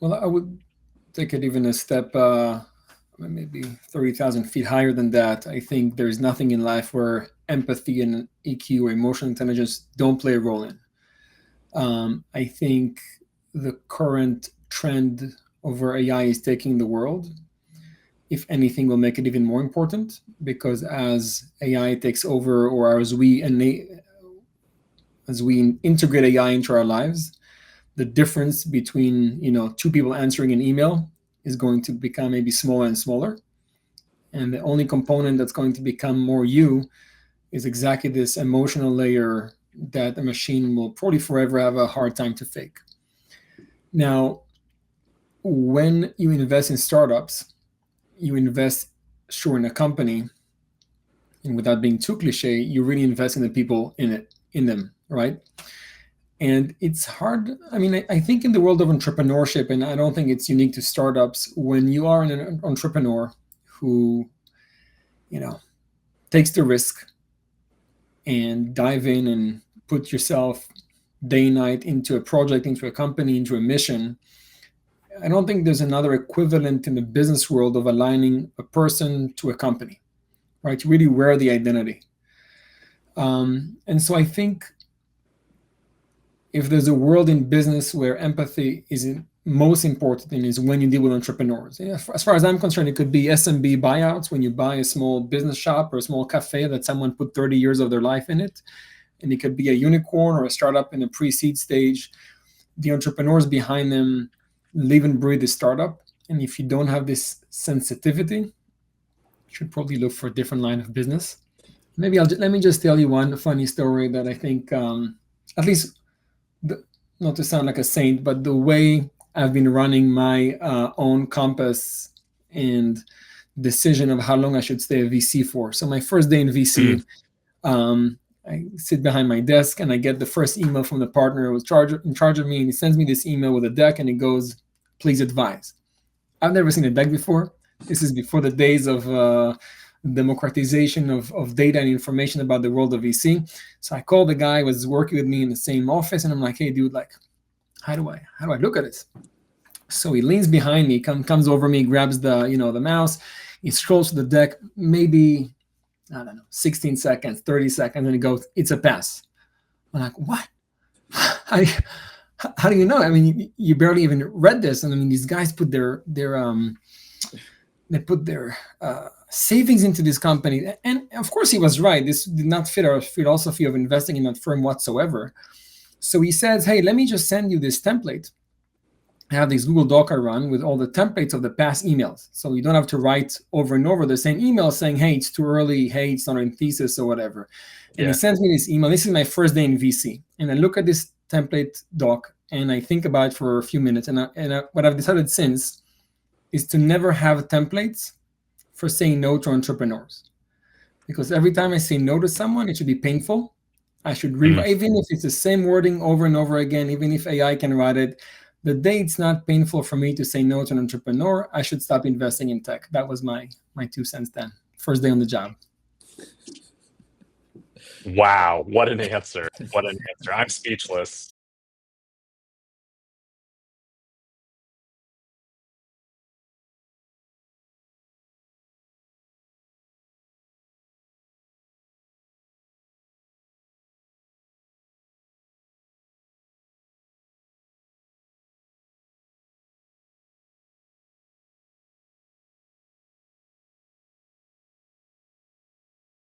Well, I would take it even a step, maybe 30,000 feet higher than that. I think there's nothing in life where empathy and EQ or emotional intelligence don't play a role in. I think the current trend of where AI is taking the world, if anything, will make it even more important, because as AI takes over, or as we integrate AI into our lives, the difference between two people answering an email is going to become maybe smaller and smaller, and the only component that's going to become more you is exactly this emotional layer that a machine will probably forever have a hard time to fake. Now, when you invest in startups, you invest, sure, in a company, and without being too cliche, you really invest in the people in them, right? And it's hard. I mean, I think in the world of entrepreneurship, and I don't think it's unique to startups, when you are an entrepreneur who, takes the risk and dive in and put yourself day and night into a project, into a company, into a mission, I don't think there's another equivalent in the business world of aligning a person to a company, right? To really wear the identity. And so I think if there's a world in business where empathy is most important, and is when you deal with entrepreneurs. As far as I'm concerned, it could be SMB buyouts, when you buy a small business shop or a small cafe that someone put 30 years of their life in it. And it could be a unicorn or a startup in a pre-seed stage. The entrepreneurs behind them live and breathe the startup. And if you don't have this sensitivity, you should probably look for a different line of business. Maybe let me just tell you one funny story that I think, at least, not to sound like a saint, but the way I've been running my own compass and decision of how long I should stay a VC for. So my first day in VC, I sit behind my desk and I get the first email from the partner who was in charge of me, and he sends me this email with a deck, and it goes, "Please advise." I've never seen a deck before. This is before the days of democratization of data and information about the world of VC. So I called the guy who was working with me in the same office, and I'm like, "Hey, dude, like, how do I look at this?" So he leans behind me, comes over me, grabs the mouse, he scrolls to the deck, maybe, I don't know, 16 seconds, 30 seconds, and he goes, "It's a pass." I'm like, "What? How do you know? I mean, you barely even read this." And I mean, these guys put their savings into this company, and of course he was right. This did not fit our philosophy of investing in that firm whatsoever. So he says, "Hey, let me just send you this template. I have this Google Doc I run with all the templates of the past emails. So you don't have to write over and over the same email saying, 'Hey, it's too early. Hey, it's not in thesis,' or whatever." And he sends me this email. This is my first day in VC. And I look at this template doc and I think about it for a few minutes. And what I've decided since is to never have templates for saying no to entrepreneurs. Because every time I say no to someone, it should be painful. I should rewrite, even if it's the same wording over and over again, even if AI can write it. The day it's not painful for me to say no to an entrepreneur, I should stop investing in tech. That was my 2 cents then. First day on the job. Wow, what an answer. What an answer. I'm speechless.